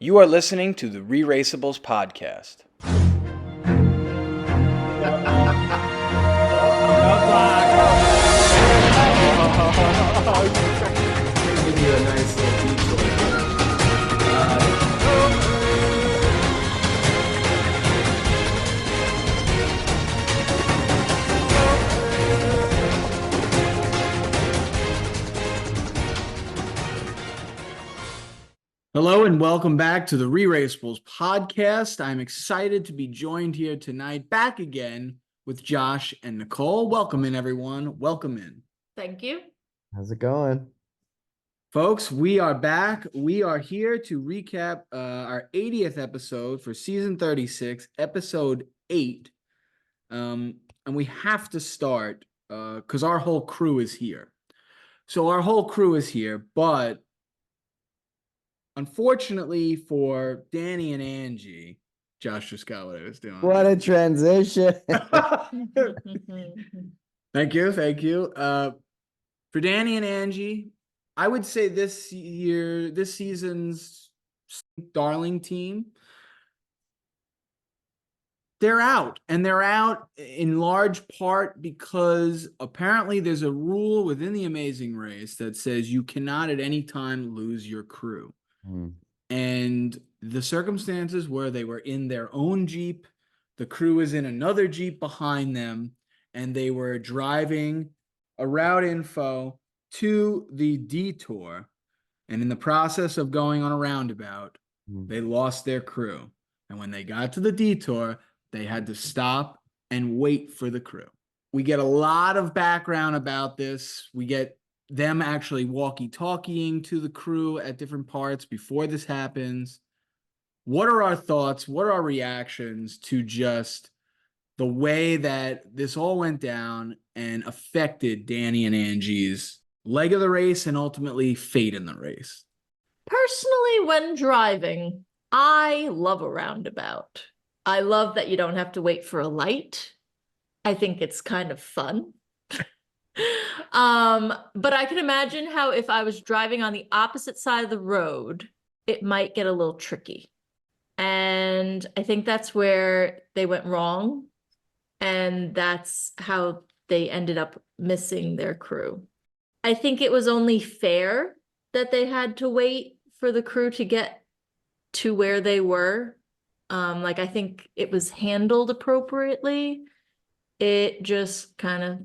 You are listening to the ReRACEables Podcast. Give you a nice little detour. Hello and welcome back to the ReRACEables Podcast. I'm excited to be joined here tonight, back again with Josh and Nicole. Welcome in, everyone. Welcome in. Thank you. How's it going? Folks, we are back. We are here to recap our 80th episode for season 36, episode 8. And we have to start because our whole crew is here. So our whole crew is here, but unfortunately for Danny and Angie, Josh just got what I was doing. What a transition. Thank you. For Danny and Angie, I would say this season's darling team, they're out. And they're out in large part because apparently there's a rule within the Amazing Race that says you cannot at any time lose your crew. And the circumstances where they were in their own Jeep, the crew is in another Jeep behind them, and they were driving a route info to the Detour. And in the process of going on a roundabout, they lost their crew. And when they got to the Detour, they had to stop and wait for the crew. We get a lot of background about this. We get them actually walkie-talkieing to the crew at different parts before this happens. What are our thoughts? What are our reactions to just the way that this all went down and affected Danny and Angie's leg of the race and ultimately fate in the race? Personally, when driving, I love a roundabout. I love that you don't have to wait for a light. I think it's kind of fun. But I can imagine how if I was driving on the opposite side of the road, it might get a little tricky. And I think that's where they went wrong. And that's how they ended up missing their crew. I think it was only fair that they had to wait for the crew to get to where they were. I think it was handled appropriately. It just kind of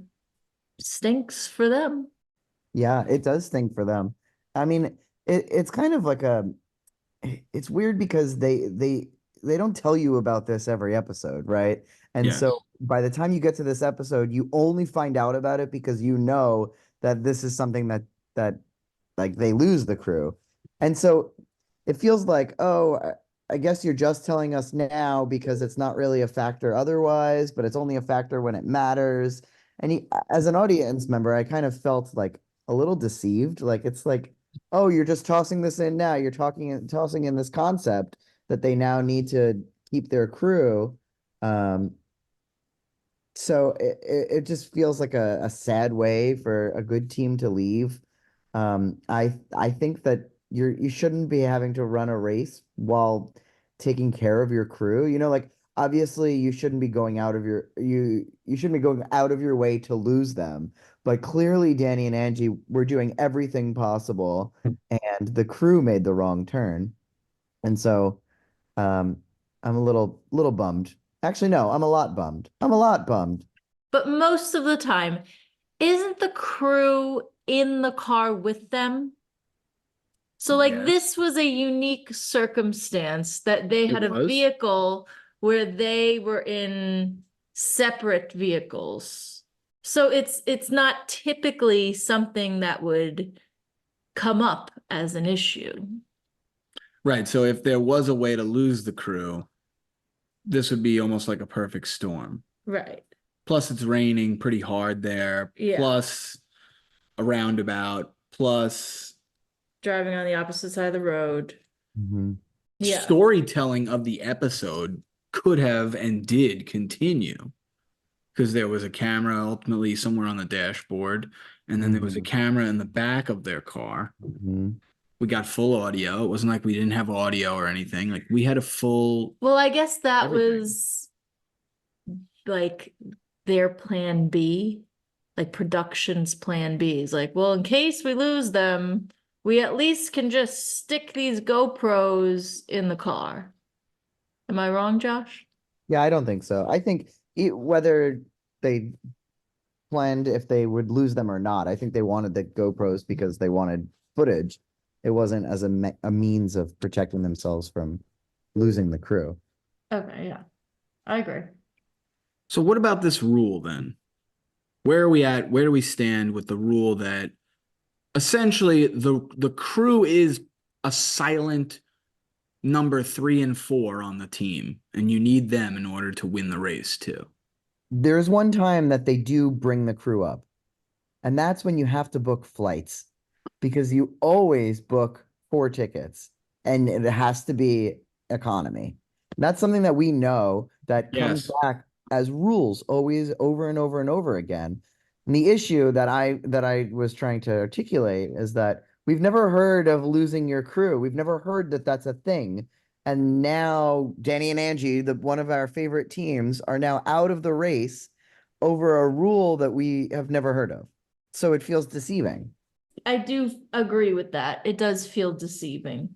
stinks for them. Yeah, it does stink for them. I mean, it's kind of like it's weird because they don't tell you about this every episode, right? And Yes. so by the time you get to this episode, you only find out about it because you know that this is something that like they lose the crew. And so it feels like, oh, I guess you're just telling us now because it's not really a factor otherwise, but it's only a factor when it matters. And as an audience member, I kind of felt like a little deceived. Like it's like, oh, you're just tossing this in now. You're tossing in this concept that they now need to keep their crew. So it just feels like a sad way for a good team to leave. I think that you shouldn't be having to run a race while taking care of your crew. You know, like obviously you shouldn't be going out of your way to lose them. But clearly Danny and Angie were doing everything possible and the crew made the wrong turn. And so I'm a little bummed. Actually, no, I'm a lot bummed. But most of the time, isn't the crew in the car with them? So Yes. this was a unique circumstance that they had a vehicle where they were in separate vehicles. So it's not typically something that would come up as an issue. Right. So if there was a way to lose the crew, this would be almost like a perfect storm. Right. Plus it's raining pretty hard there. Yeah. Plus a roundabout. Plus Driving on the opposite side of the road. Yeah. storytelling of the episode could have and did continue because there was a camera ultimately somewhere on the dashboard, and then there was a camera in the back of their car. We got full audio. It wasn't like we didn't have audio or anything. Like we had a full. Well, I guess that Everything. was like their plan B, like production's plan B is like, well, in case we lose them, we at least can just stick these GoPros in the car. Am I wrong, Josh? Yeah, I don't think so. I think whether they planned if they would lose them or not, I think they wanted the GoPros because they wanted footage. It wasn't as a means of protecting themselves from losing the crew. Okay, yeah. I agree. So what about this rule then? Where are we at? Where do we stand with the rule that essentially the crew is a silent number 3 and 4 on the team, and you need them in order to win the race too? There's one time that they do bring the crew up, and that's when you have to book flights because you always book 4 tickets and it has to be economy. That's something that we know that comes Yes. back as rules always over and over and over again. And the issue that I was trying to articulate is that we've never heard of losing your crew. We've never heard that that's a thing. And now Danny and Angie, one of our favorite teams, are now out of the race over a rule that we have never heard of. So it feels deceiving. I do agree with that. It does feel deceiving.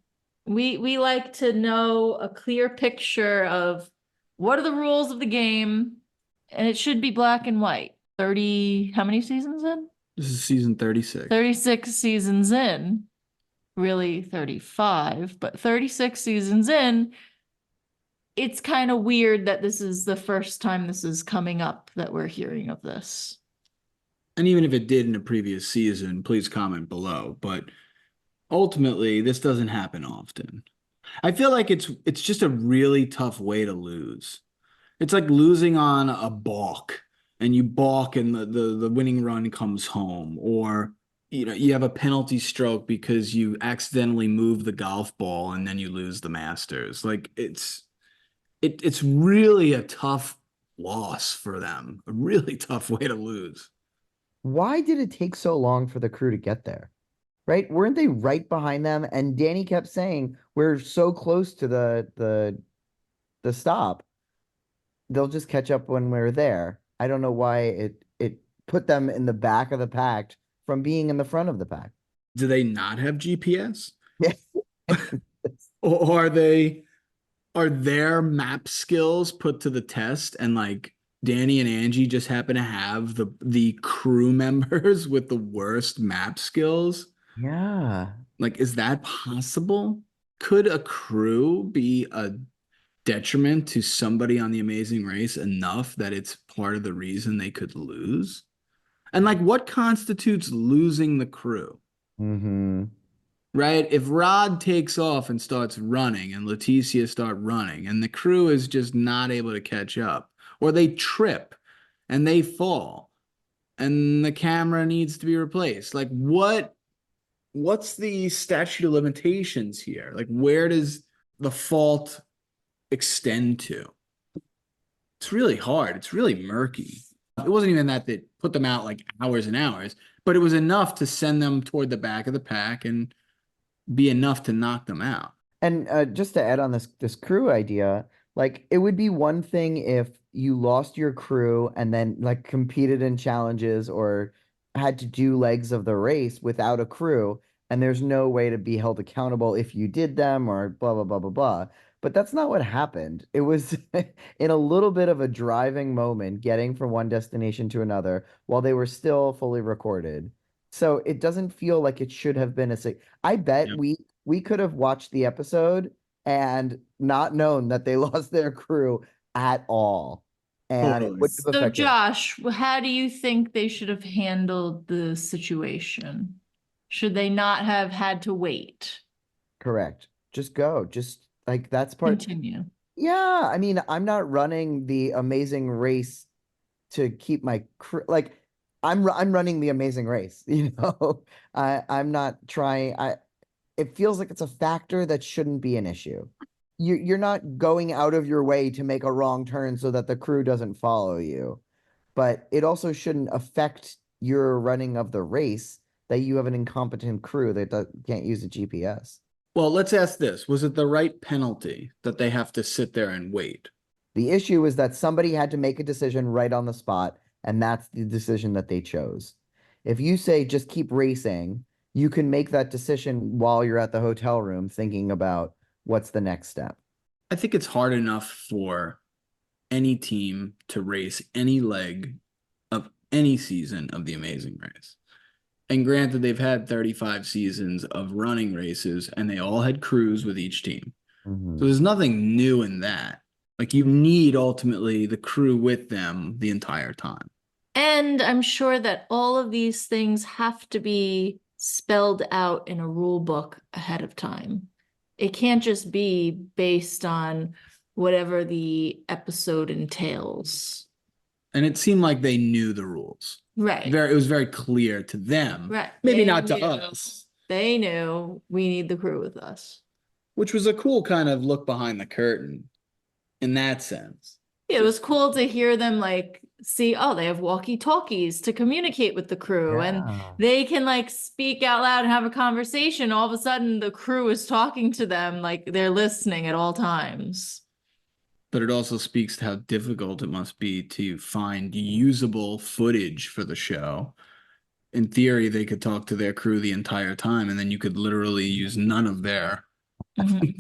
We like to know a clear picture of what are the rules of the game, and it should be black and white. 30, how many seasons in? This is season 36. 36 seasons in. Really 35, but 36 seasons in, it's kind of weird that this is the first time this is coming up that we're hearing of this. And even if it did in a previous season, please comment below. But ultimately, this doesn't happen often. I feel like it's just a really tough way to lose. It's like losing on a balk, and you balk and the winning run comes home, or you have a penalty stroke because you accidentally move the golf ball and then you lose the Masters. Like it's really a tough loss for them. A really tough way to lose. Why did it take so long for the crew to get there? Right? Weren't they right behind them? And Danny kept saying, we're so close to the stop. They'll just catch up when we're there. I don't know why it put them in the back of the pack from being in the front of the pack. Do they not have GPS? Yeah. Or are their map skills put to the test, and like Danny and Angie just happen to have the crew members with the worst map skills? Yeah. Like, is that possible? Could a crew be a detriment to somebody on The Amazing Race enough that it's part of the reason they could lose? And like, what constitutes losing the crew? Mm-hmm. Right? If Rod takes off and starts running and Leticia start running and the crew is just not able to catch up, or they trip and they fall and the camera needs to be replaced, like what's the statute of limitations here? Like, where does the fault extend to? It's really hard. It's really murky. It wasn't even that put them out like hours and hours, but it was enough to send them toward the back of the pack and be enough to knock them out. And just to add on this crew idea, like it would be one thing if you lost your crew and then like competed in challenges or had to do legs of the race without a crew, and there's no way to be held accountable if you did them or blah blah blah blah blah. But that's not what happened. It was in a little bit of a driving moment, getting from one destination to another while they were still fully recorded. So it doesn't feel like it should have been I bet Yep. we could have watched the episode and not known that they lost their crew at all. And it Totally. wouldn't have So affected. Josh, how do you think they should have handled the situation? Should they not have had to wait? Correct. Just go. Just like that's part. Continue. Yeah, I mean, I'm not running the Amazing Race to keep my crew. Like, I'm running the Amazing Race. You know, I'm not trying. It feels like it's a factor that shouldn't be an issue. You're not going out of your way to make a wrong turn so that the crew doesn't follow you, but it also shouldn't affect your running of the race that you have an incompetent crew that can't use a GPS. Well, let's ask this. Was it the right penalty that they have to sit there and wait? The issue is that somebody had to make a decision right on the spot, and that's the decision that they chose. If you say just keep racing, you can make that decision while you're at the hotel room thinking about what's the next step. I think it's hard enough for any team to race any leg of any season of the Amazing Race. And granted, they've had 35 seasons of running races, and they all had crews with each team. Mm-hmm. So there's nothing new in that. Like, you need ultimately the crew with them the entire time. And I'm sure that all of these things have to be spelled out in a rule book ahead of time. It can't just be based on whatever the episode entails. And it seemed like they knew the rules. Right. It was very clear to them. Right. Maybe They not to knew. us. They knew we need the crew with us. Which was a cool kind of look behind the curtain in that sense. Yeah, it was cool to hear them like see, oh, they have walkie-talkies to communicate with the crew, and Yeah. they can like speak out loud and have a conversation. All of a sudden, the crew is talking to them like they're listening at all times. But it also speaks to how difficult it must be to find usable footage for the show. In theory, they could talk to their crew the entire time, and then you could literally use none of their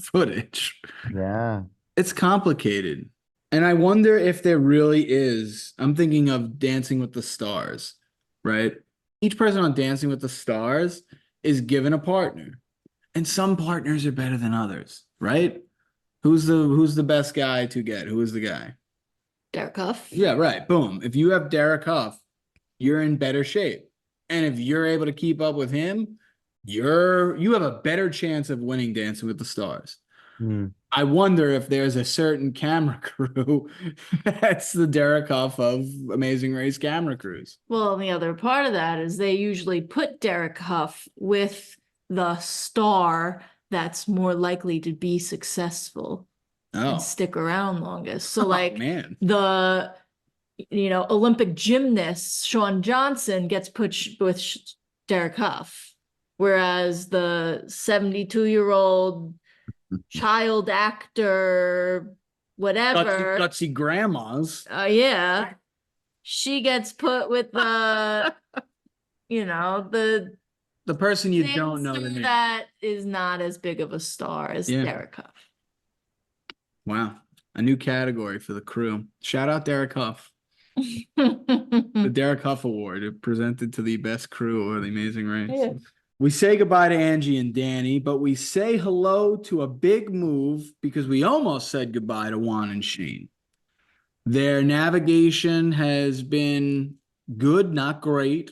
footage. Yeah. It's complicated. And I wonder if there really is. I'm thinking of Dancing with the Stars, right? Each person on Dancing with the Stars is given a partner. And some partners are better than others, right? Who's the best guy to get? Who is the guy? Derek Huff. Yeah, right. Boom. If you have Derek Huff, you're in better shape. And if you're able to keep up with him, you have a better chance of winning Dancing with the Stars. I wonder if there's a certain camera crew that's the Derek Huff of Amazing Race camera crews. Well, and the other part of that is they usually put Derek Huff with the star that's more likely to be successful and stick around longest. So like man. the Olympic gymnast Shawn Johnson gets put with Derek Huff, whereas the 72-year-old child actor, whatever, gutsy grandmas. Yeah, she gets put with the The person you don't know the singer name. that is not as big of a star as Derek Huff. Wow, a new category for the crew. Shout out Derek Huff. The Derek Huff Award presented to the best crew of the Amazing Race. Yeah. We say goodbye to Angie and Danny, but we say hello to a big move because we almost said goodbye to Juan and Shane. Their navigation has been good, not great.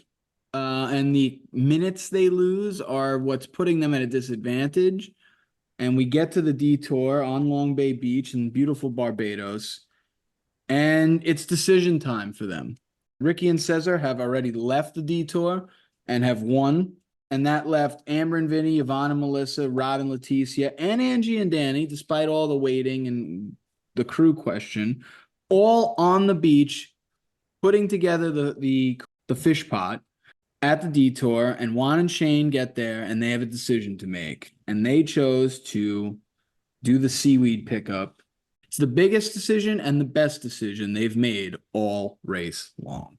And the minutes they lose are what's putting them at a disadvantage. And we get to the Detour on Long Bay Beach in beautiful Barbados. And it's decision time for them. Ricky and Cesar have already left the Detour and have won. And that left Amber and Vinny, Yvonne and Melissa, Rod and Leticia, and Angie and Danny, despite all the waiting and the crew question, all on the beach, putting together the fish pot at the Detour. And Juan and Shane get there, and they have a decision to make. And they chose to do the seaweed pickup. It's the biggest decision and the best decision they've made all race long.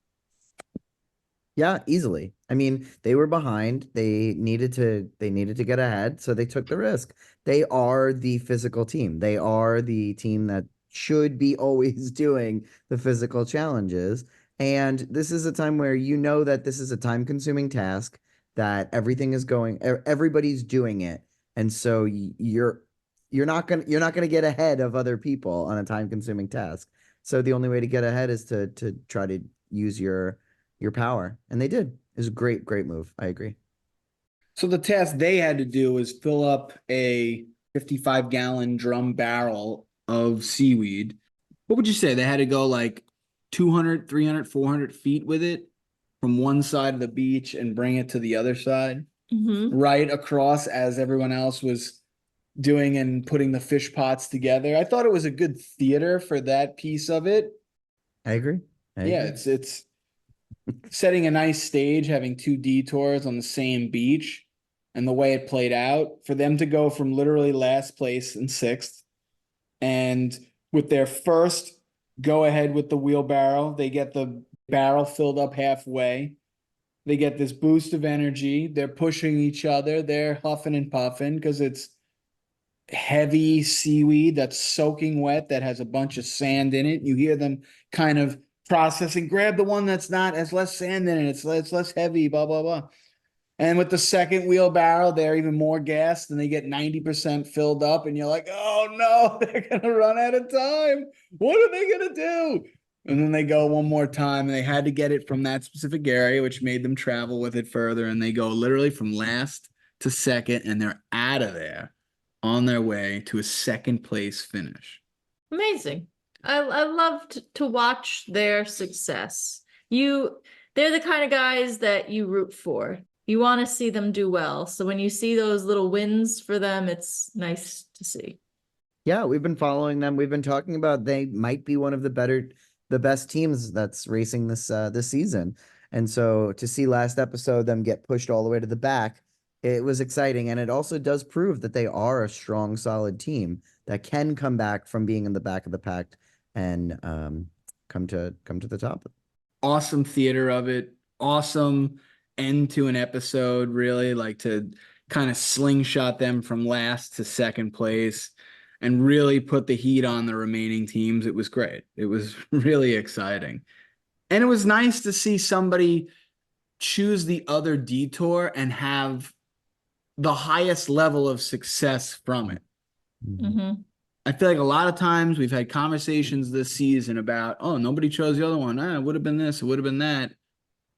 Yeah, easily. I mean, they were behind. They needed to get ahead, so they took the risk. They are the physical team. They are the team that should be always doing the physical challenges. And this is a time where you know that this is a time-consuming task, that everybody's doing it. And so you're not gonna get ahead of other people on a time-consuming task. So the only way to get ahead is to try to use your power. And they did. It was a great move. I agree. So the task they had to do was fill up a 55-gallon drum barrel of seaweed. What would you say? They had to go like 200, 300, 400 feet with it from one side of the beach and bring it to the other side, right across as everyone else was doing and putting the fish pots together. I thought it was a good theater for that piece of it. I agree. It's setting a nice stage, having two detours on the same beach, and the way it played out for them to go from literally last place in sixth, and with their first go ahead with the wheelbarrow, they get the barrel filled up halfway. They get this boost of energy. They're pushing each other. They're huffing and puffing because it's heavy seaweed that's soaking wet that has a bunch of sand in it. You hear them kind of processing. Grab the one that's not as less sand in it. It's less heavy. Blah blah blah. And with the second wheelbarrow, they're even more gassed and they get 90% filled up. And you're like, oh no, they're gonna run out of time. What are they gonna do? And then they go one more time, and they had to get it from that specific area, which made them travel with it further. And they go literally from last to second, and they're out of there on their way to a second place finish. Amazing. I loved to watch their success. They're the kind of guys that you root for. You want to see them do well. So when you see those little wins for them, it's nice to see. Yeah, we've been following them. We've been talking about they might be one of the best teams that's racing this season. And so to see last episode them get pushed all the way to the back, it was exciting. And it also does prove that they are a strong, solid team that can come back from being in the back of the pack and come to the top. Awesome theater of it. Awesome end to an episode, really, like to kind of slingshot them from last to second place and really put the heat on the remaining teams. It was great. It was really exciting. And it was nice to see somebody choose the other detour and have the highest level of success from it. Mm-hmm. I feel like a lot of times we've had conversations this season about, oh, nobody chose the other one. It would have been this, it would have been that.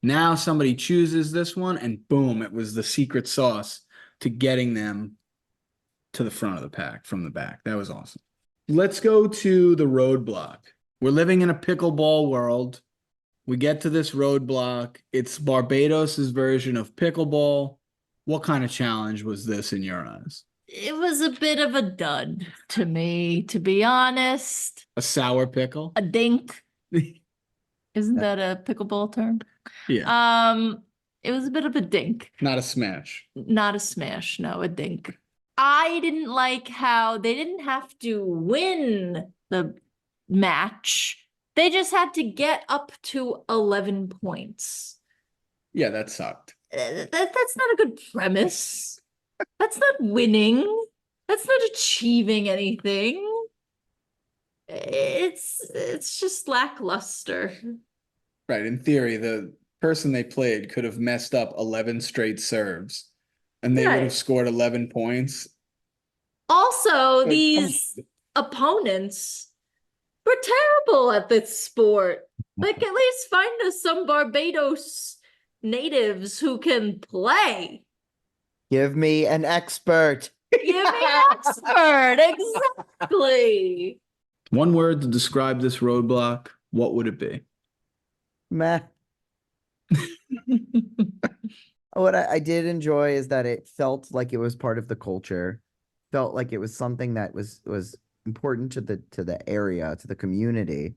Now somebody chooses this one, and boom, it was the secret sauce to getting them to the front of the pack from the back. That was awesome. Let's go to the roadblock. We're living in a pickleball world. We get to this roadblock. It's Barbados's version of pickleball. What kind of challenge was this in your eyes? It was a bit of a dud to me, to be honest. A sour pickle? A dink. Isn't that a pickleball term? Yeah. It was a bit of a dink. Not a smash. Not a smash, no, a dink. I didn't like how they didn't have to win the match. They just had to get up to 11 points. Yeah, that sucked. That's not a good premise. That's not winning. That's not achieving anything. It's just lackluster. Right. In theory, the person they played could have messed up 11 straight serves and they would have scored 11 points. Also, these opponents were terrible at this sport. Like, at least find us some Barbados natives who can play. Give me an expert. Give me an expert. Exactly. One word to describe this roadblock, what would it be? Meh. What I did enjoy is that it felt like it was part of the culture, felt like it was something that was important to the area, to the community,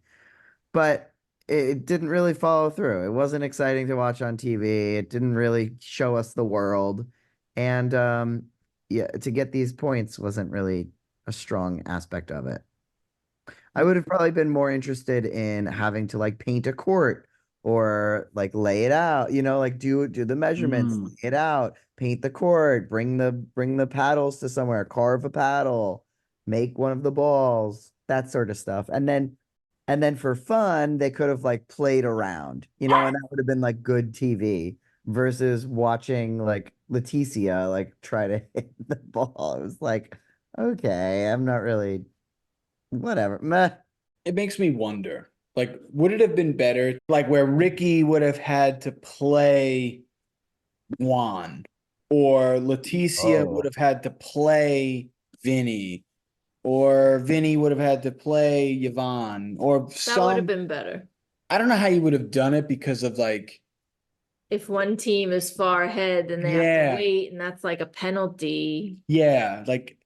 but it didn't really follow through. It wasn't exciting to watch on TV. It didn't really show us the world, and yeah, to get these points wasn't really a strong aspect of it. I would have probably been more interested in having to like paint a court or like lay it out, like do the measurements, lay it out, paint the court, bring the paddles to somewhere, carve a paddle, make one of the balls, that sort of stuff. And then for fun, they could have like played around, and that would have been like good TV versus watching like Leticia like try to hit the ball. It was like, okay, I'm not really whatever. Meh. It makes me wonder, like, would it have been better, like where Ricky would have had to play Juan, or Leticia would have had to play Vinny, or Vinny would have had to play Yvonne, or That would have been better. I don't know how you would have done it because of like, If one team is far ahead and they have to wait, and that's like a penalty. yeah, like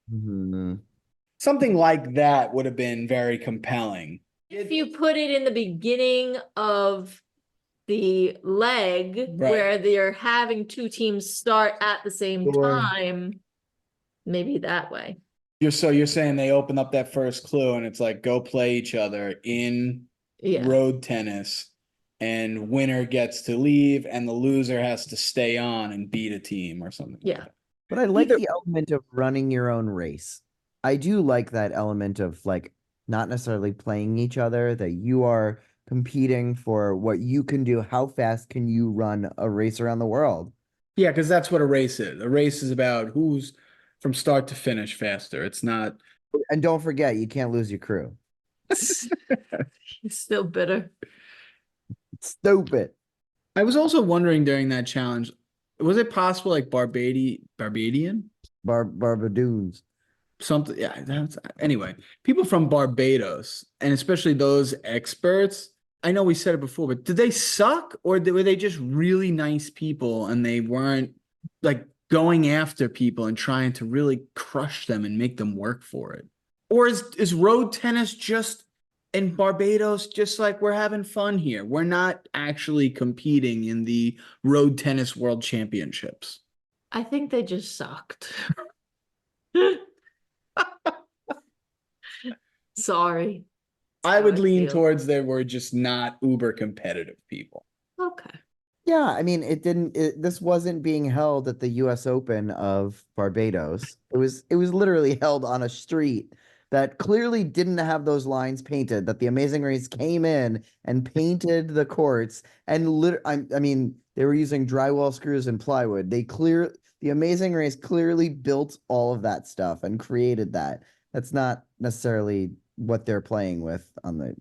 something like that would have been very compelling. If you put it in the beginning of the leg Right. where they're having two teams start at the same Sure. time. Maybe that way. You're saying they open up that first clue and it's like go play each other in Yeah. road tennis, and winner gets to leave and the loser has to stay on and beat a team or something. Yeah. Like that. But I like Either- the element of running your own race. I do like that element of like not necessarily playing each other, that you are competing for what you can do. How fast can you run a race around the world? Yeah, because that's what a race is. A race is about who's from start to finish faster. It's not. And don't forget, you can't lose your crew. He's still bitter. Stupid. I was also wondering during that challenge, was it possible like Barbadian? Barbadoons. Something, yeah. Anyway, people from Barbados, and especially those experts. I know we said it before, but did they suck, or were they just really nice people and they weren't like going after people and trying to really crush them and make them work for it? Or is road tennis just in Barbados just like we're having fun here? We're not actually competing in the road tennis world championships. I think they just sucked. Sorry. I would How I lean feel. towards they were just not uber competitive people. Okay. Yeah, I mean, this wasn't being held at the US Open of Barbados. It was literally held on a street that clearly didn't have those lines painted, that the Amazing Race came in and painted the courts, and I mean, they were using drywall screws and plywood. The Amazing Race clearly built all of that stuff and created that. That's not necessarily what they're playing with on the.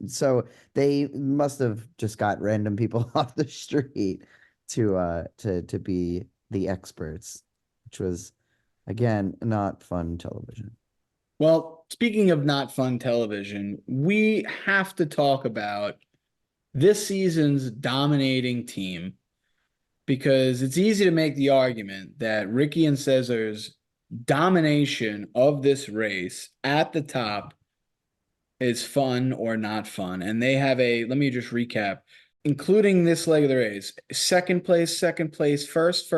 So they must have just got random people off the street to be the experts, which was, again, not fun television. Well, speaking of not fun television, we have to talk about this season's dominating team, because it's easy to make the argument that Ricky and Cesar's domination of this race at the top is fun or not fun. And they have let me just recap, including this leg of the race: second place, first,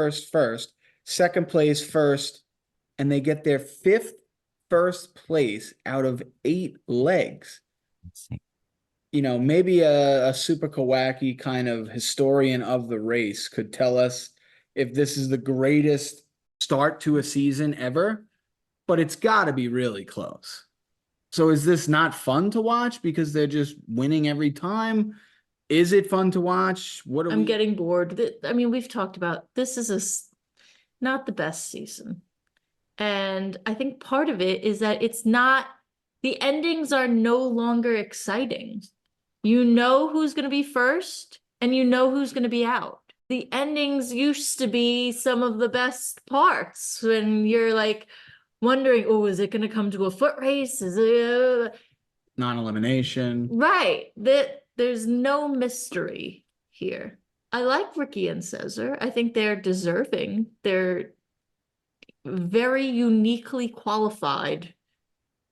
second place, first, and they get their fifth first place out of 8 legs. You know, maybe a super Kawaki kind of historian of the race could tell us if this is the greatest start to a season ever, but it's got to be really close. So is this not fun to watch because they're just winning every time? Is it fun to watch? I'm getting bored. I mean, we've talked about this is not the best season. And I think part of it is that the endings are no longer exciting. You know who's going to be first and you know who's going to be out. The endings used to be some of the best parts when you're like wondering, oh, is it going to come to a foot race? Is it non-elimination? Right. There's no mystery here. I like Ricky and Cesar. I think they're deserving. They're very uniquely qualified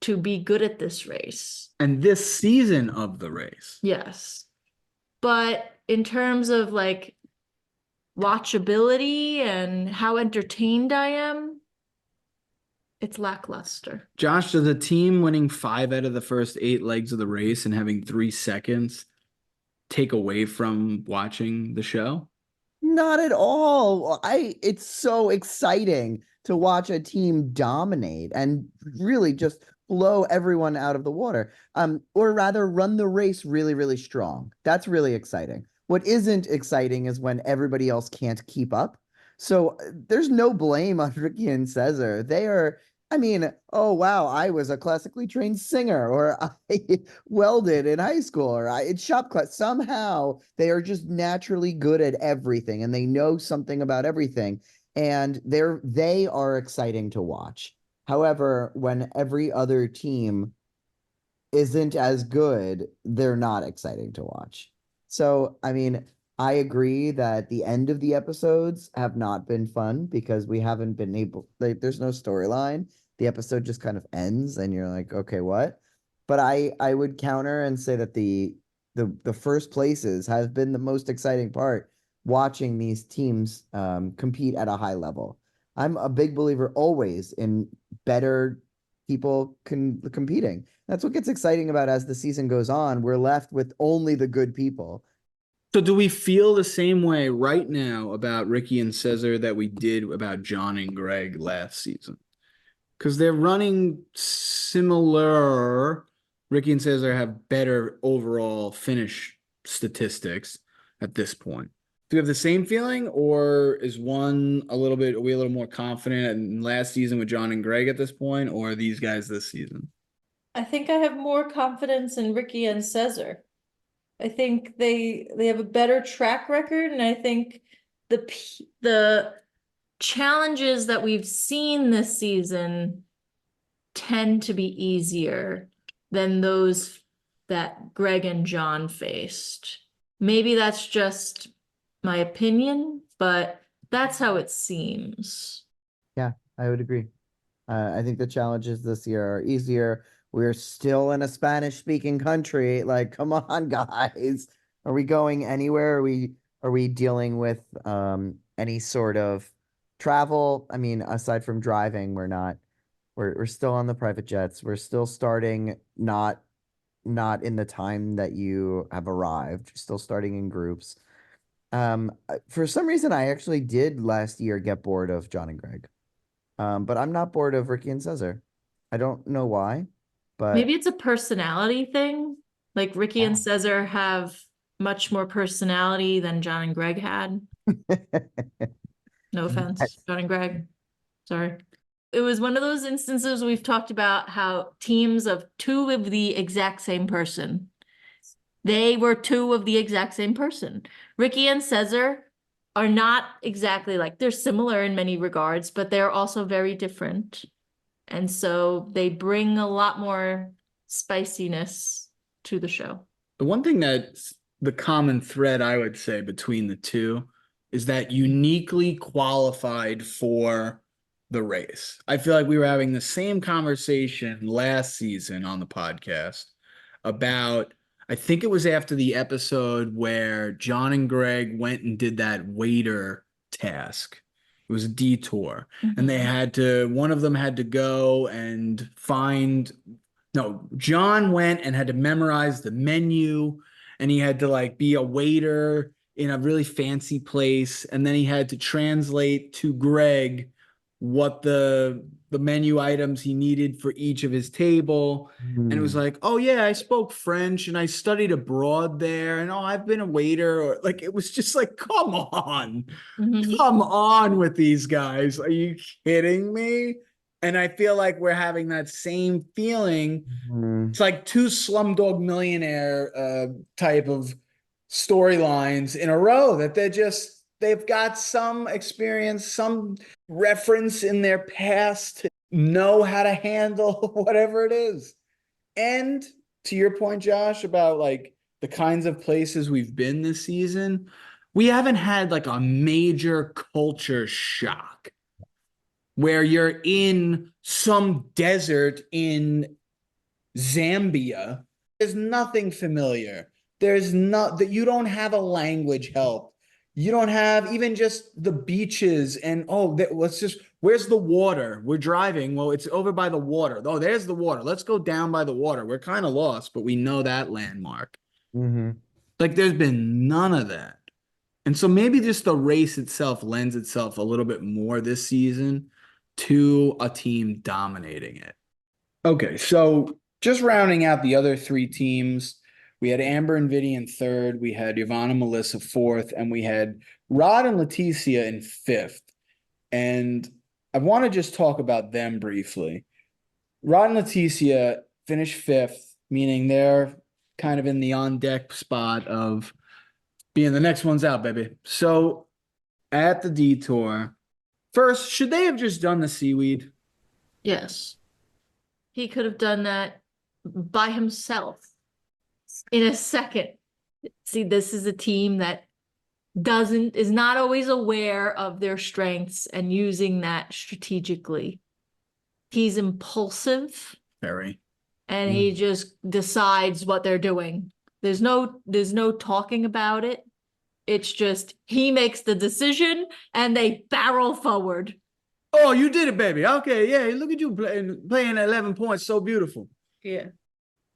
to be good at this race. And this season of the race. Yes. But in terms of like watchability and how entertained I am, it's lackluster. Josh, does a team winning 5 out of the first 8 legs of the race and having 3 seconds take away from watching the show? Not at all. It's so exciting to watch a team dominate and really just blow everyone out of the water. Or rather run the race really, really strong. That's really exciting. What isn't exciting is when everybody else can't keep up. So there's no blame on Ricky and Cesar. They are, I mean, oh, wow, I was a classically trained singer, or I welded in high school, or I in shop class. Somehow they are just naturally good at everything and they know something about everything. And they are exciting to watch. However, when every other team isn't as good, they're not exciting to watch. So, I mean, I agree that the end of the episodes have not been fun because we haven't been able, there's no storyline. The episode just kind of ends and you're like, okay, what? But I would counter and say that the the first places has been the most exciting part, watching these teams compete at a high level. I'm a big believer always in better people competing. That's what gets exciting about as the season goes on. We're left with only the good people. So do we feel the same way right now about Ricky and Cesar that we did about John and Greg last season? Because they're running similar. Ricky and Cesar have better overall finish statistics at this point. Do you have the same feeling, or is one a little bit, are we a little more confident in last season with John and Greg at this point, or are these guys this season? I think I have more confidence in Ricky and Cesar. I think they have a better track record, and I think the challenges that we've seen this season tend to be easier than those that Greg and John faced. Maybe that's just my opinion, but that's how it seems. Yeah, I would agree. I think the challenges this year are easier. We're still in a Spanish-speaking country. Like, come on, guys. Are we going anywhere? Are we dealing with any sort of travel? I mean, aside from driving, we're still on the private jets. We're still starting not in the time that you have arrived, still starting in groups. For some reason, I actually did last year get bored of John and Greg. But I'm not bored of Ricky and Cesar. I don't know why, but Maybe it's a personality thing. Like Ricky and Cesar have much more personality than John and Greg had. No offense, John and Greg. Sorry. It was one of those instances we've talked about how teams of two of the exact same person. They were two of the exact same person. Ricky and Cesar are not exactly like, they're similar in many regards, but they're also very different. And so they bring a lot more spiciness to the show. The one thing that's the common thread, I would say, between the two is that uniquely qualified for the race. I feel like we were having the same conversation last season on the podcast about, I think it was after the episode where John and Greg went and did that waiter task. It was a detour. And they had to, one of them had to go and John went and had to memorize the menu, and he had to like be a waiter in a really fancy place. And then he had to translate to Greg what the menu items he needed for each of his table. And it was like, oh yeah, I spoke French and I studied abroad there, and oh, I've been a waiter. Or like, it was just like, come on with these guys. Are you kidding me? And I feel like we're having that same feeling. It's like two Slumdog Millionaire type of storylines in a row that they've got some experience, some reference in their past, know how to handle whatever it is. And to your point, Josh, about like the kinds of places we've been this season, we haven't had like a major culture shock where you're in some desert in Zambia. There's nothing familiar. There's not that you don't have a language help. You don't have even just the beaches and where's the water? We're driving. Well, it's over by the water. Oh, there's the water. Let's go down by the water. We're kind of lost, but we know that landmark. Like there's been none of that. And so maybe just the race itself lends itself a little bit more this season to a team dominating it. Okay, so just rounding out the other three teams, we had Amber and Vinny in third, we had Yvonne and Melissa fourth, and we had Rod and Leticia in fifth. And I want to just talk about them briefly. Rod and Leticia finished fifth, meaning they're kind of in the on-deck spot of being the next ones out, baby. So at the Detour, first, should they have just done the seaweed? Yes. He could have done that by himself in a second. See, this is a team that is not always aware of their strengths and using that strategically. He's impulsive. Very. And he just decides what they're doing. There's no talking about it. It's just he makes the decision and they barrel forward. Oh, you did it, baby. Okay, yeah. Look at you playing 11 points. So beautiful. Yeah.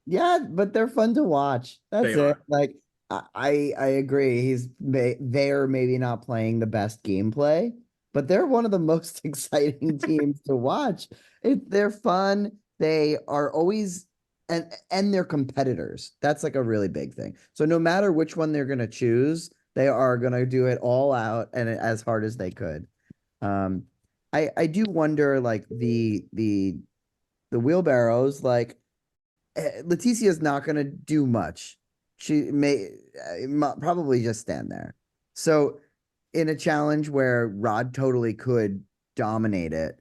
Yeah, but they're fun to watch. That's They it. are. Like I agree. They're maybe not playing the best gameplay, but they're one of the most exciting teams to watch. They're fun. They are always and they're competitors. That's like a really big thing. So no matter which one they're gonna choose, they are gonna do it all out and as hard as they could. I do wonder like the wheelbarrows like. Leticia's not going to do much. She may probably just stand there. So, in a challenge where Rod totally could dominate it,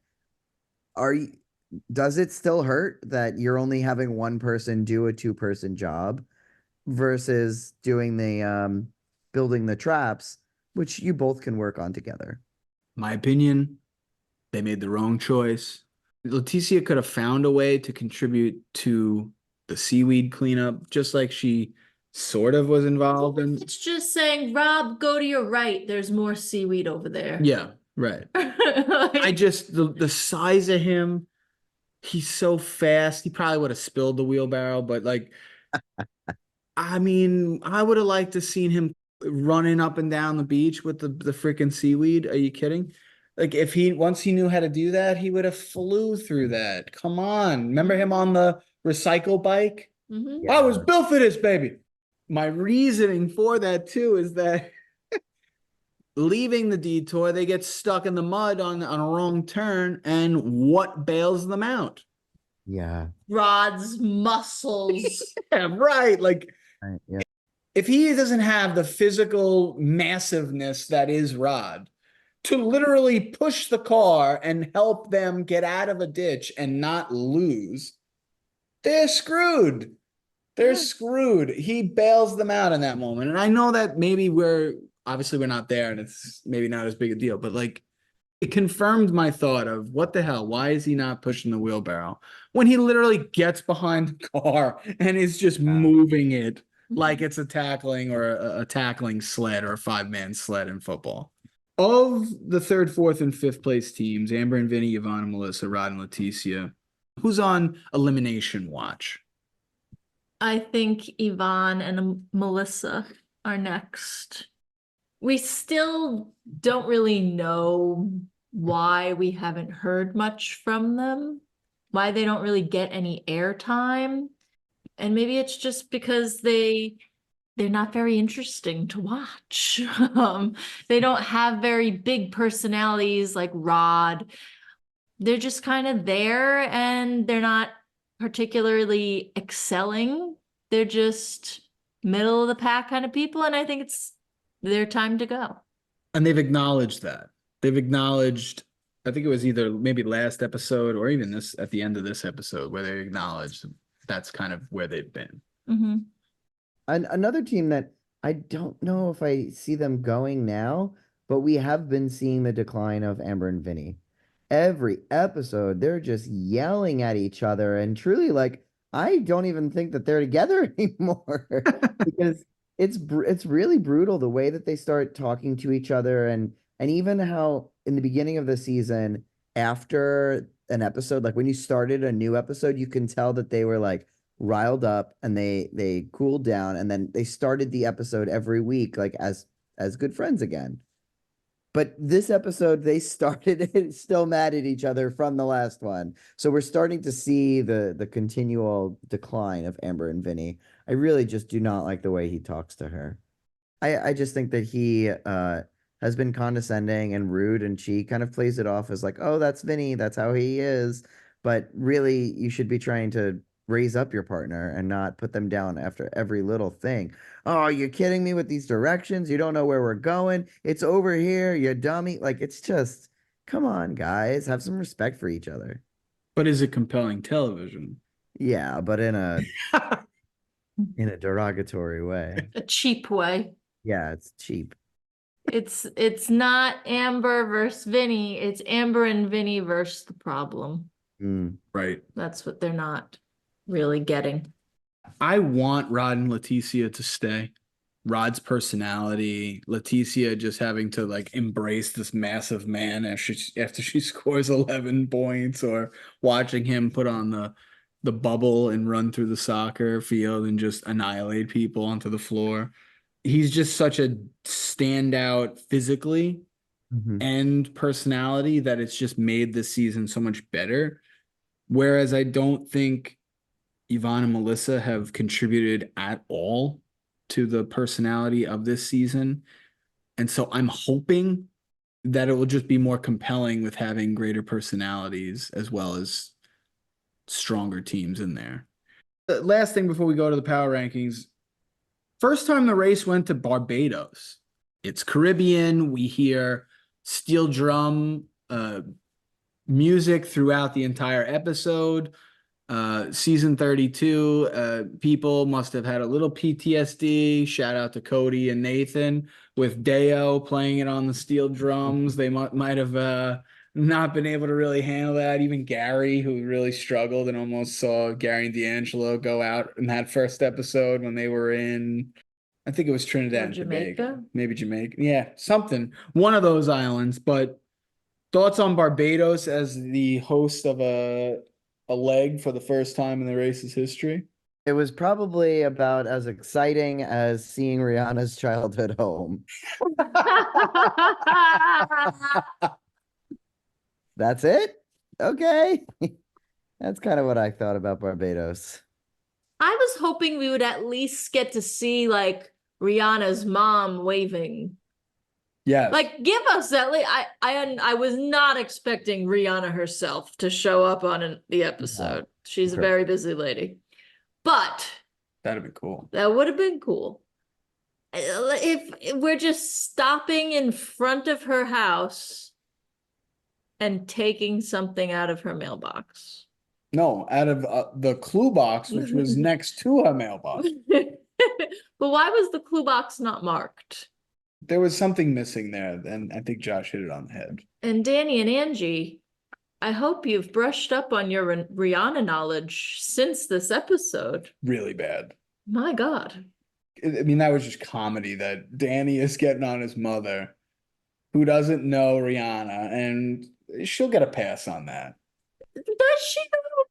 does it still hurt that you're only having one person do a two-person job versus doing the building the traps, which you both can work on together? My opinion, they made the wrong choice. Leticia could have found a way to contribute to the seaweed cleanup, just like she sort of was involved in. It's just saying, Rob, go to your right. There's more seaweed over there. Yeah, right. I just the size of him, he's so fast. He probably would have spilled the wheelbarrow, but like, I mean, I would have liked to seen him running up and down the beach with the freaking seaweed. Are you kidding? Like if once he knew how to do that, he would have flew through that. Come on. Remember him on the recycle bike? Mhm. Yeah. I was built for this, baby. My reasoning for that too is that leaving the detour, they get stuck in the mud on a wrong turn, and what bails them out? Yeah. Rod's muscles. Yeah, right. Like Yeah. if he doesn't have the physical massiveness that is Rod to literally push the car and help them get out of a ditch and not lose, they're screwed. They're screwed. He bails them out in that moment. And I know that maybe we're not there and it's maybe not as big a deal, but like it confirmed my thought of what the hell? Why is he not pushing the wheelbarrow when he literally gets behind the car and is just moving it like it's a tackling or a tackling sled or a 5-man sled in football? Of the third, fourth, and fifth place teams, Amber and Vinny, Yvonne and Melissa, Rod and Leticia, who's on elimination watch? I think Yvonne and Melissa are next. We still don't really know why we haven't heard much from them, why they don't really get any airtime. And maybe it's just because they're not very interesting to watch. They don't have very big personalities like Rod. They're just kind of there and they're not particularly excelling. They're just middle of the pack kind of people. And I think it's their time to go. And they've acknowledged that. They've acknowledged, I think it was either maybe last episode or even this at the end of this episode where they acknowledged that's kind of where they've been. Mm-hmm. And another team that I don't know if I see them going now, but we have been seeing the decline of Amber and Vinny. Every episode, they're just yelling at each other and truly like, I don't even think that they're together anymore because it's really brutal the way that they start talking to each other and even how in the beginning of the season, after an episode, like when you started a new episode, you can tell that they were like riled up and they cooled down and then they started the episode every week like as good friends again. But this episode, they started still mad at each other from the last one. So we're starting to see the continual decline of Amber and Vinny. I really just do not like the way he talks to her. I just think that he has been condescending and rude, and she kind of plays it off as like, oh, that's Vinny, that's how he is. But really, you should be trying to raise up your partner and not put them down after every little thing. Oh, you're kidding me with these directions? You don't know where we're going. It's over here, you dummy. Like, it's just, come on, guys, have some respect for each other. But is it compelling television? Yeah, but in a derogatory way. A cheap way. Yeah, it's cheap. It's not Amber versus Vinny. It's Amber and Vinny versus the problem. Mm. Right. That's what they're not really getting. I want Rod and Leticia to stay. Rod's personality, Leticia just having to like embrace this massive man after she scores 11 points, or watching him put on the bubble and run through the soccer field and just annihilate people onto the floor. He's just such a standout physically and personality that it's just made this season so much better. Whereas I don't think Yvonne and Melissa have contributed at all to the personality of this season. And so I'm hoping that it will just be more compelling with having greater personalities as well as stronger teams in there. The last thing before we go to the power rankings, first time the race went to Barbados. It's Caribbean. We hear steel drum music throughout the entire episode. Season 32, people must have had a little PTSD. Shout out to Cody and Nathan with Deo playing it on the steel drums. They might have not been able to really handle that. Even Gary, who really struggled and almost saw Gary and D'Angelo go out in that first episode when they were in, I think it was Trinidad and Tobago. Maybe Jamaica. Yeah, something. One of those islands. But thoughts on Barbados as the host of a leg for the first time in the race's history? It was probably about as exciting as seeing Rihanna's childhood home. That's it? Okay. That's kind of what I thought about Barbados. I was hoping we would at least get to see like Rihanna's mom waving. Yeah. Like, give us that. I was not expecting Rihanna herself to show up on the episode. She's a very busy lady. But that'd be cool. That would have been cool. If we're just stopping in front of her house and taking something out of her mailbox. No, out of the clue box, which was next to her mailbox. But why was the clue box not marked? There was something missing there, and I think Josh hit it on the head. And Danny and Angie, I hope you've brushed up on your Rihanna knowledge since this episode. Really bad. My God. I mean, that was just comedy that Danny is getting on his mother, who doesn't know Rihanna, and she'll get a pass on that. Does she?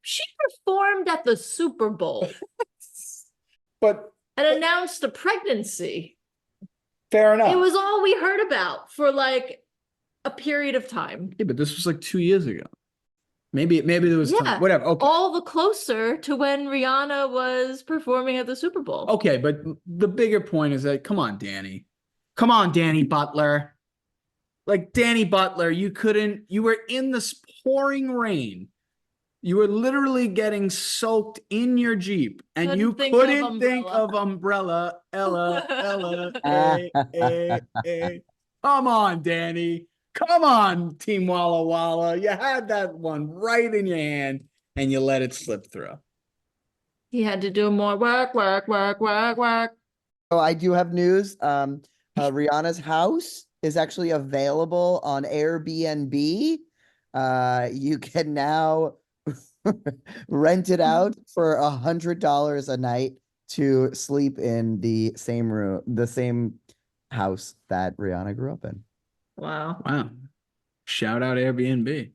She performed at the Super Bowl. And announced a pregnancy. Fair enough. It was all we heard about for like a period of time. Yeah, but this was like 2 years ago. Maybe there was time. Whatever. Okay. All the closer to when Rihanna was performing at the Super Bowl. Okay, but the bigger point is that come on, Danny. Come on, Danny Butler. Like Danny Butler, you were in this pouring rain. You were literally getting soaked in your Jeep, and you couldn't think of umbrella. Ella. Come on, Danny. Come on, Team Walla Walla. You had that one right in your hand, and you let it slip through. He had to do more work. So I do have news. Rihanna's house is actually available on Airbnb. You can now rent it out for $100 a night to sleep in the same room, the same house that Rihanna grew up in. Wow. Shout out Airbnb.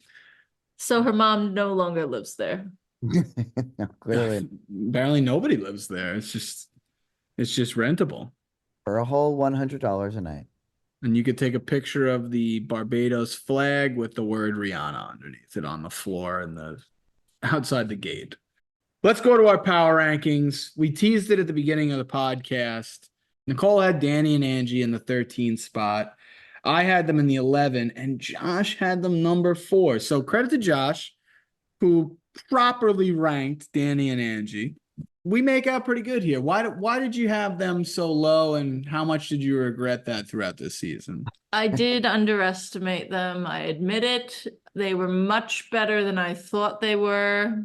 So her mom no longer lives there. No, clearly. Apparently nobody lives there. It's just rentable. For a whole $100 a night. And you could take a picture of the Barbados flag with the word Rihanna underneath it on the floor and outside the gate. Let's go to our power rankings. We teased it at the beginning of the podcast. Nicole had Danny and Angie in the 13 spot. I had them in the 11, and Josh had them number 4. So credit to Josh, who properly ranked Danny and Angie. We make out pretty good here. Why did you have them so low, and how much did you regret that throughout this season? I did underestimate them. I admit it. They were much better than I thought they were.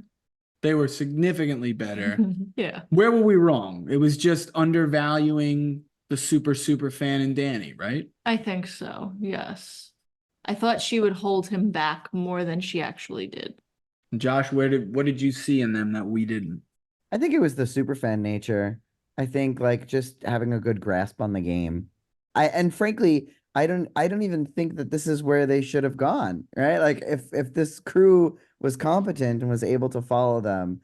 They were significantly better. Yeah. Where were we wrong? It was just undervaluing the super fan in Danny, right? I think so, yes. I thought she would hold him back more than she actually did. Josh, what did you see in them that we didn't? I think it was the super fan nature. I think like just having a good grasp on the game. And frankly, I don't even think that this is where they should have gone, right? Like if this crew was competent and was able to follow them,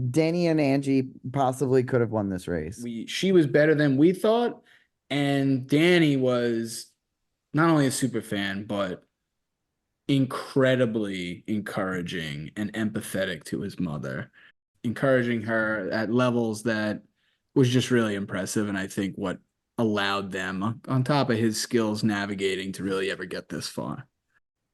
Danny and Angie possibly could have won this race. She was better than we thought, and Danny was not only a super fan, but incredibly encouraging and empathetic to his mother, encouraging her at levels that was just really impressive. And I think what allowed them, on top of his skills navigating, to really ever get this far.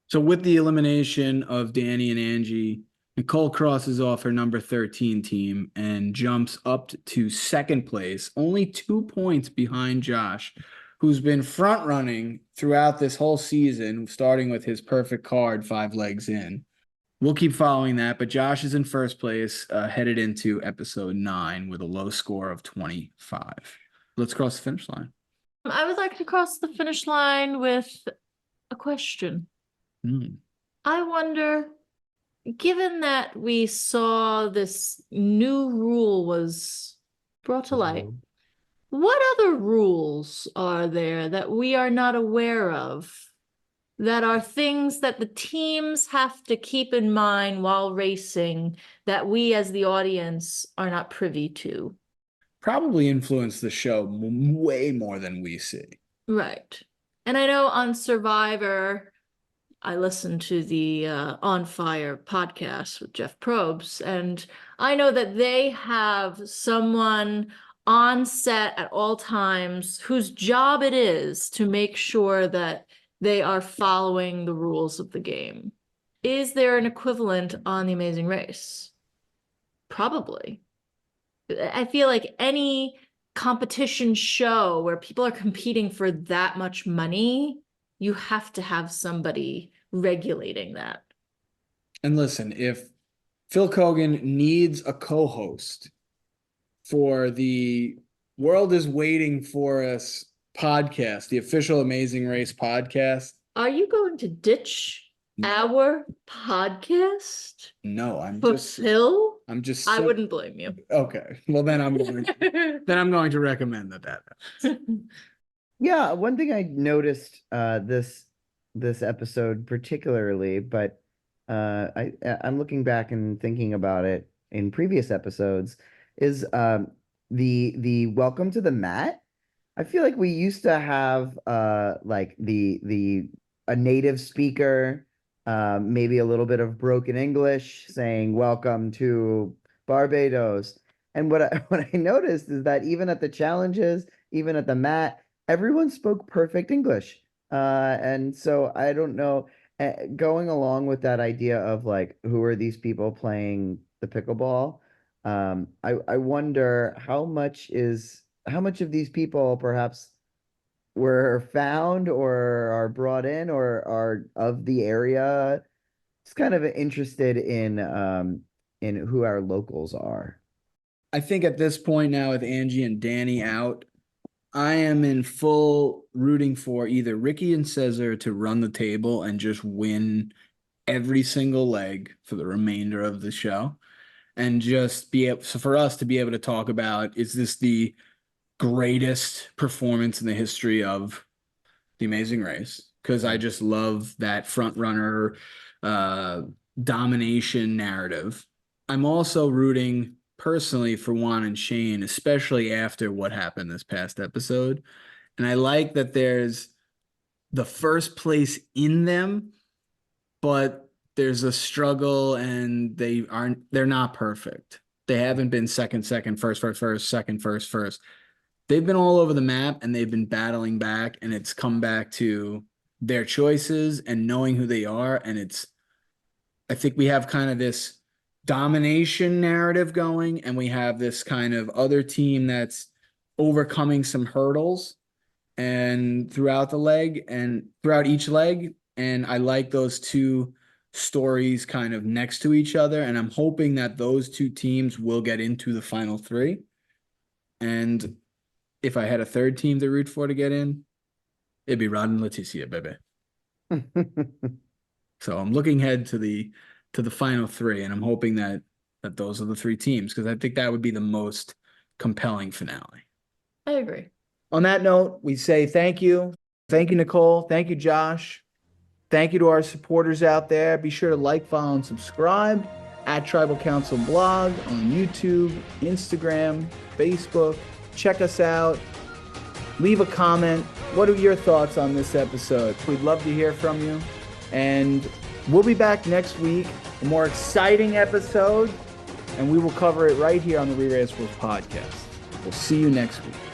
So with the elimination of Danny and Angie, Nicole crosses off her number 13 team and jumps up to second place, only 2 points behind Josh, who's been front running throughout this whole season, starting with his perfect card 5 legs in. We'll keep following that, but Josh is in first place, headed into episode 9 with a low score of 25. Let's cross the finish line. I would like to cross the finish line with a question. I wonder, given that we saw this new rule was brought to light, what other rules are there that we are not aware of that are things that the teams have to keep in mind while racing that we as the audience are not privy to? Probably influence the show way more than we see. Right. And I know on Survivor, I listened to the On Fire podcast with Jeff Probst, and I know that they have someone on set at all times whose job it is to make sure that they are following the rules of the game. Is there an equivalent on The Amazing Race? Probably. I feel like any competition show where people are competing for that much money, you have to have somebody regulating that. And listen, if Phil Kogan needs a co-host for the World is Waiting for Us podcast, the official Amazing Race podcast. Are you going to ditch our podcast? No, For Phil? I so, wouldn't blame you. Okay. Well, then I'm going to recommend that. Yeah, one thing I noticed this episode particularly, but I'm looking back and thinking about it in previous episodes, is the welcome to the mat. I feel like we used to have like a native speaker, maybe a little bit of broken English saying welcome to Barbados. And what I noticed is that even at the challenges, even at the mat, everyone spoke perfect English. And so I don't know, going along with that idea of like, who are these people playing the pickleball? I wonder how much of these people perhaps were found or are brought in or are of the area. Just kind of interested in who our locals are. I think at this point now, with Angie and Danny out, I am in full rooting for either Ricky and Cesar to run the table and just win every single leg for the remainder of the show, and just be able, so for us to be able to talk about, is this the greatest performance in the history of The Amazing Race? Because I just love that front runner domination narrative. I'm also rooting personally for Juan and Shane, especially after what happened this past episode. And I like that there's the first place in them, but there's a struggle and they're not perfect. They haven't been second, first, second, first. They've been all over the map and they've been battling back, and it's come back to their choices and knowing who they are. And I think we have kind of this domination narrative going, and we have this kind of other team that's overcoming some hurdles and throughout each leg. And I like those two stories kind of next to each other. And I'm hoping that those two teams will get into the final 3. And if I had a third team to root for to get in, it'd be Rod and Leticia, baby. So I'm looking ahead to the final 3, and I'm hoping that that those are the three teams, because I think that would be the most compelling finale. I agree. On that note, we say thank you. Thank you, Nicole. Thank you, Josh. Thank you to our supporters out there. Be sure to like, follow, and subscribe at Tribal Council Blog on YouTube, Instagram, Facebook. Check us out. Leave a comment. What are your thoughts on this episode? We'd love to hear from you. And we'll be back next week, a more exciting episode, and we will cover it right here on the ReRACEables Podcast. We'll see you next week.